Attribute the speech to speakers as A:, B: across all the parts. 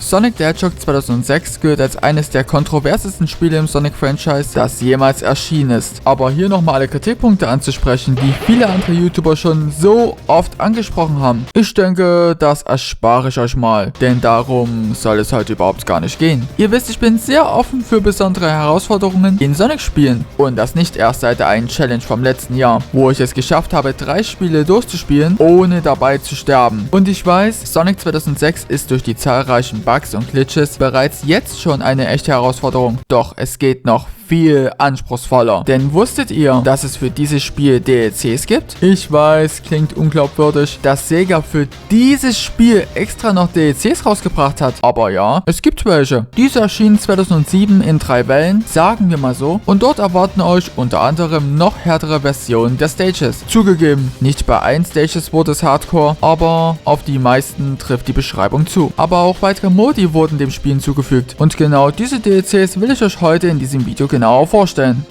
A: Sonic the Hedgehog 2006 gilt als eines der kontroversesten Spiele im Sonic-Franchise, das jemals erschienen ist. Aber hier nochmal alle Kritikpunkte anzusprechen, die viele andere YouTuber schon so oft angesprochen haben. Ich denke, das erspare ich euch mal, denn darum soll es heute überhaupt gar nicht gehen. Ihr wisst, ich bin sehr offen für besondere Herausforderungen in Sonic-Spielen und das nicht erst seit der einen Challenge vom letzten Jahr, wo ich es geschafft habe, 3 Spiele durchzuspielen, ohne dabei zu sterben. Und ich weiß, Sonic 2006 ist durch die zahlreichen Bugs und Glitches bereits jetzt schon eine echte Herausforderung. Doch es geht noch viel anspruchsvoller. Denn wusstet ihr, dass es für dieses Spiel DLCs gibt? Ich weiß, klingt unglaubwürdig, dass Sega für dieses Spiel extra noch DLCs rausgebracht hat. Aber ja, es gibt welche. Diese erschienen 2007 in 3 Wellen, sagen wir mal so. Und dort erwarten euch unter anderem noch härtere Versionen der Stages. Zugegeben, nicht bei allen Stages wurde es Hardcore, aber auf die meisten trifft die Beschreibung zu. Aber auch weitere Modi wurden dem Spiel hinzugefügt. Und genau diese DLCs will ich euch heute in diesem Video genauer vorstellen.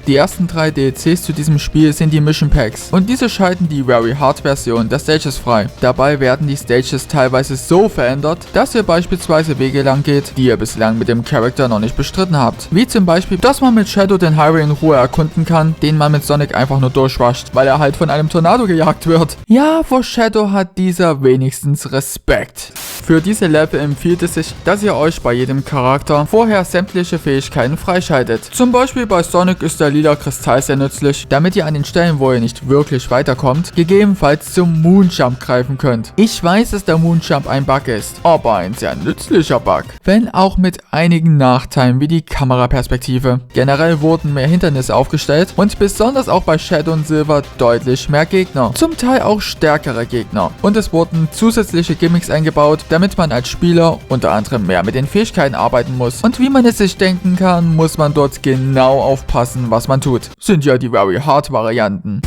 A: Die ersten 3 DLCs zu diesem Spiel sind die Mission Packs und diese schalten die Very Hard Version der Stages frei. Dabei werden die Stages teilweise so verändert, dass ihr beispielsweise Wege lang geht, die ihr bislang mit dem Charakter noch nicht bestritten habt. Wie zum Beispiel, dass man mit Shadow den Highway in Ruhe erkunden kann, den man mit Sonic einfach nur durchwascht, weil er halt von einem Tornado gejagt wird. Ja, vor Shadow hat dieser wenigstens Respekt. Für diese Level empfiehlt es sich, dass ihr euch bei jedem Charakter vorher sämtliche Fähigkeiten freischaltet. Zum Beispiel bei Sonic ist der lila Kristall sehr nützlich, damit ihr an den Stellen, wo ihr nicht wirklich weiterkommt, gegebenenfalls zum Moonjump greifen könnt. Ich weiß, dass der Moonjump ein Bug ist, aber ein sehr nützlicher Bug. Wenn auch mit einigen Nachteilen wie die Kameraperspektive. Generell wurden mehr Hindernisse aufgestellt und besonders auch bei Shadow und Silver deutlich mehr Gegner. Zum Teil auch stärkere Gegner. Und es wurden zusätzliche Gimmicks eingebaut, damit man als Spieler unter anderem mehr mit den Fähigkeiten arbeiten muss. Und wie man es sich denken kann, muss man dort genau aufpassen, was man tut. Sind ja die Very Hard Varianten.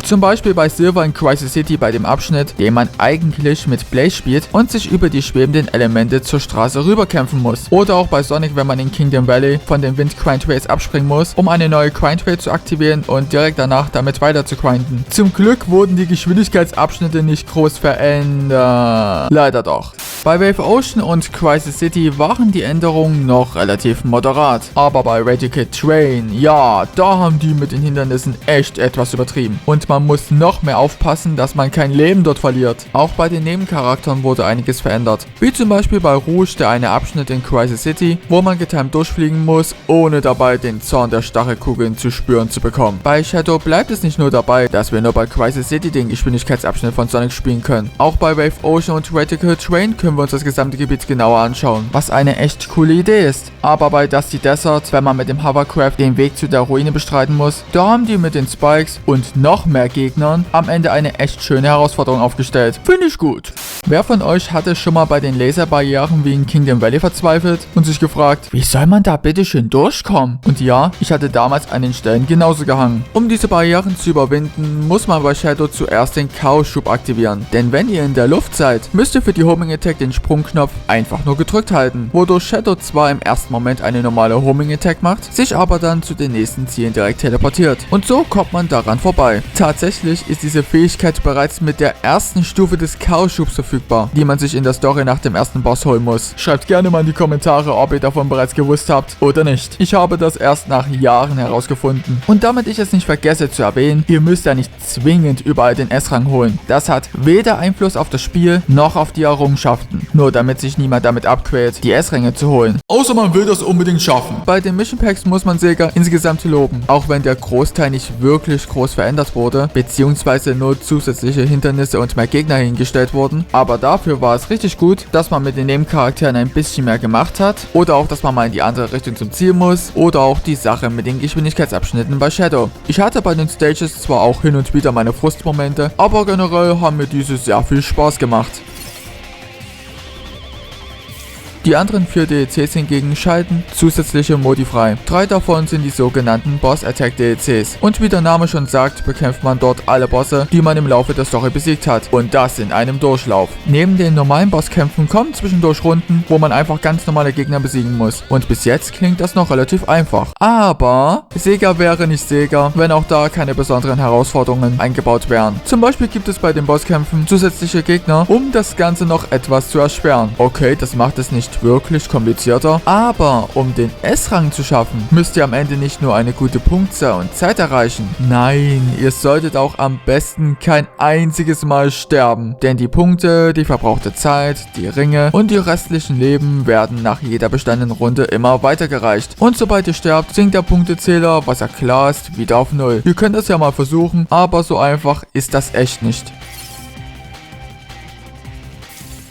A: Zum Beispiel bei Silver in Crisis City bei dem Abschnitt, den man eigentlich mit Blaze spielt und sich über die schwebenden Elemente zur Straße rüberkämpfen muss. Oder auch bei Sonic, wenn man in Kingdom Valley von den Wind Grind Rails abspringen muss, um eine neue Grind Rail zu aktivieren und direkt danach damit weiter zu grinden. Zum Glück wurden die Geschwindigkeitsabschnitte nicht groß verändert. Leider doch. Bei Wave Ocean und Crisis City waren die Änderungen noch relativ moderat. Aber bei Radical Train, ja, da haben die mit den Hindernissen echt etwas übertrieben. Und man muss noch mehr aufpassen, dass man kein Leben dort verliert. Auch bei den Nebencharakteren wurde einiges verändert. Wie zum Beispiel bei Rouge, der eine Abschnitt in Crisis City, wo man getimed durchfliegen muss, ohne dabei den Zorn der Stachelkugeln zu spüren zu bekommen. Bei Shadow bleibt es nicht nur dabei, dass wir nur bei Crisis City den Geschwindigkeitsabschnitt von Sonic spielen können. Auch bei Wave Ocean und Radical Train können wir uns das gesamte Gebiet genauer anschauen, was eine echt coole Idee ist. Aber bei Dusty Desert, wenn man mit dem Hovercraft den Weg zu der Ruine bestreiten muss, da haben die mit den Spikes und noch mehr Gegnern am Ende eine echt schöne Herausforderung aufgestellt. Finde ich gut. Wer von euch hatte schon mal bei den Laserbarrieren wie in Kingdom Valley verzweifelt und sich gefragt, wie soll man da bitte schön durchkommen? Und ja, ich hatte damals an den Stellen genauso gehangen. Um diese Barrieren zu überwinden, muss man bei Shadow zuerst den Chaos-Schub aktivieren. Denn wenn ihr in der Luft seid, müsst ihr für die Homing Attack den Sprungknopf einfach nur gedrückt halten, wodurch Shadow zwar im ersten Moment eine normale Homing Attack macht, sich aber dann zu den nächsten Zielen direkt teleportiert. Und so kommt man daran vorbei. Tatsächlich ist diese Fähigkeit bereits mit der ersten Stufe des Chaos-Schubs verfügbar, die man sich in der Story nach dem ersten Boss holen muss. Schreibt gerne mal in die Kommentare, ob ihr davon bereits gewusst habt oder nicht. Ich habe das erst nach Jahren herausgefunden. Und damit ich es nicht vergesse zu erwähnen, ihr müsst ja nicht zwingend überall den S-Rang holen. Das hat weder Einfluss auf das Spiel noch auf die Errungenschaften. Nur damit sich niemand damit abquält, die S-Ränge zu holen. Außer man will das unbedingt schaffen. Bei den Mission Packs muss man Sega insgesamt loben. Auch wenn der Großteil nicht wirklich groß verändert wurde, beziehungsweise nur zusätzliche Hindernisse und mehr Gegner hingestellt wurden. Aber dafür war es richtig gut, dass man mit den Nebencharakteren ein bisschen mehr gemacht hat. Oder auch, dass man mal in die andere Richtung zum Ziel muss. Oder auch die Sache mit den Geschwindigkeitsabschnitten bei Shadow. Ich hatte bei den Stages zwar auch hin und wieder meine Frustmomente, aber generell haben mir diese sehr viel Spaß gemacht. Die anderen 4 DLCs hingegen schalten zusätzliche Modi frei. 3 davon sind die sogenannten Boss Attack DLCs. Und wie der Name schon sagt, bekämpft man dort alle Bosse, die man im Laufe der Story besiegt hat. Und das in einem Durchlauf. Neben den normalen Bosskämpfen kommen zwischendurch Runden, wo man einfach ganz normale Gegner besiegen muss. Und bis jetzt klingt das noch relativ einfach. Aber Sega wäre nicht Sega, wenn auch da keine besonderen Herausforderungen eingebaut wären. Zum Beispiel gibt es bei den Bosskämpfen zusätzliche Gegner, um das Ganze noch etwas zu erschweren. Okay, das macht es nicht wirklich komplizierter, aber um den S-Rang zu schaffen, müsst ihr am Ende nicht nur eine gute Punktzahl und Zeit erreichen. Nein, ihr solltet auch am besten kein einziges Mal sterben. Denn die Punkte, die verbrauchte Zeit, die Ringe und die restlichen Leben werden nach jeder bestandenen Runde immer weitergereicht. Und sobald ihr sterbt, sinkt der Punktezähler, was ja klar ist, wieder auf 0. Ihr könnt das ja mal versuchen, aber so einfach ist das echt nicht.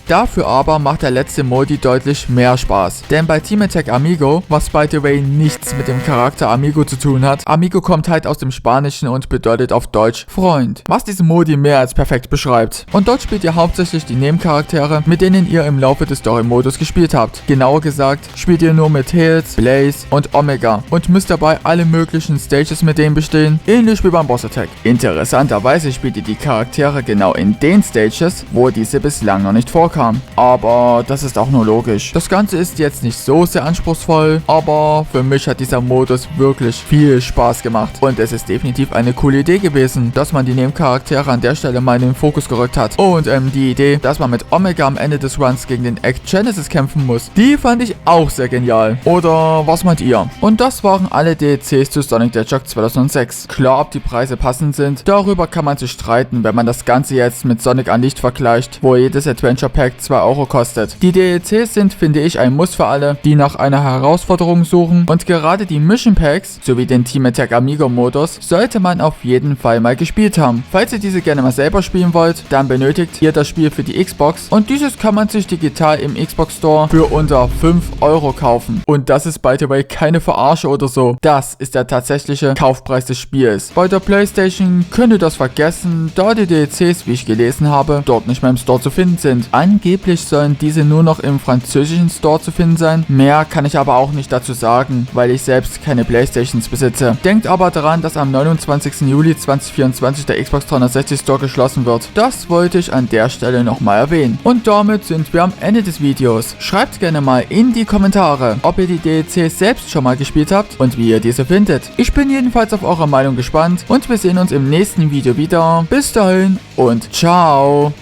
A: Dafür aber macht der letzte Modi deutlich mehr Spaß. Denn bei Team Attack Amigo, was by the way nichts mit dem Charakter Amigo zu tun hat, Amigo kommt halt aus dem Spanischen und bedeutet auf Deutsch Freund, was diesen Modi mehr als perfekt beschreibt. Und dort spielt ihr hauptsächlich die Nebencharaktere, mit denen ihr im Laufe des Story-Modus gespielt habt. Genauer gesagt, spielt ihr nur mit Tails, Blaze und Omega und müsst dabei alle möglichen Stages mit denen bestehen, ähnlich wie beim Boss Attack. Interessanterweise spielt ihr die Charaktere genau in den Stages, wo diese bislang noch nicht vorkamen. Aber das ist auch nur logisch. Das Ganze ist jetzt nicht so sehr anspruchsvoll, aber für mich hat dieser Modus wirklich viel Spaß gemacht. Und es ist definitiv eine coole Idee gewesen, dass man die Nebencharaktere an der Stelle mal in den Fokus gerückt hat. Und die Idee, dass man mit Omega am Ende des Runs gegen den Act Genesis kämpfen muss, die fand ich auch sehr genial. Oder was meint ihr? Und das waren alle DLCs zu Sonic the Hedgehog 2006. Klar, ob die Preise passend sind, darüber kann man sich streiten, wenn man das Ganze jetzt mit Sonic Unleashed vergleicht, wo jedes Adventure Pack 2 € kostet. Die DLCs sind, finde ich, ein Muss für alle, die nach einer Herausforderung suchen, und gerade die Mission Packs sowie den Team Attack Amigo Modus sollte man auf jeden Fall mal gespielt haben. Falls ihr diese gerne mal selber spielen wollt, dann benötigt ihr das Spiel für die Xbox, und dieses kann man sich digital im Xbox Store für unter 5 € kaufen. Und das ist by the way keine Verarsche oder so. Das ist der tatsächliche Kaufpreis des Spiels. Bei der PlayStation könnt ihr das vergessen, da die DLCs, wie ich gelesen habe, dort nicht mehr im Store zu finden sind. Angeblich sollen diese nur noch im französischen Store zu finden sein. Mehr kann ich aber auch nicht dazu sagen, weil ich selbst keine Playstations besitze. Denkt aber daran, dass am 29. Juli 2024 der Xbox 360 Store geschlossen wird. Das wollte ich an der Stelle nochmal erwähnen. Und damit sind wir am Ende des Videos. Schreibt gerne mal in die Kommentare, ob ihr die DLCs selbst schon mal gespielt habt und wie ihr diese findet. Ich bin jedenfalls auf eure Meinung gespannt und wir sehen uns im nächsten Video wieder. Bis dahin und ciao!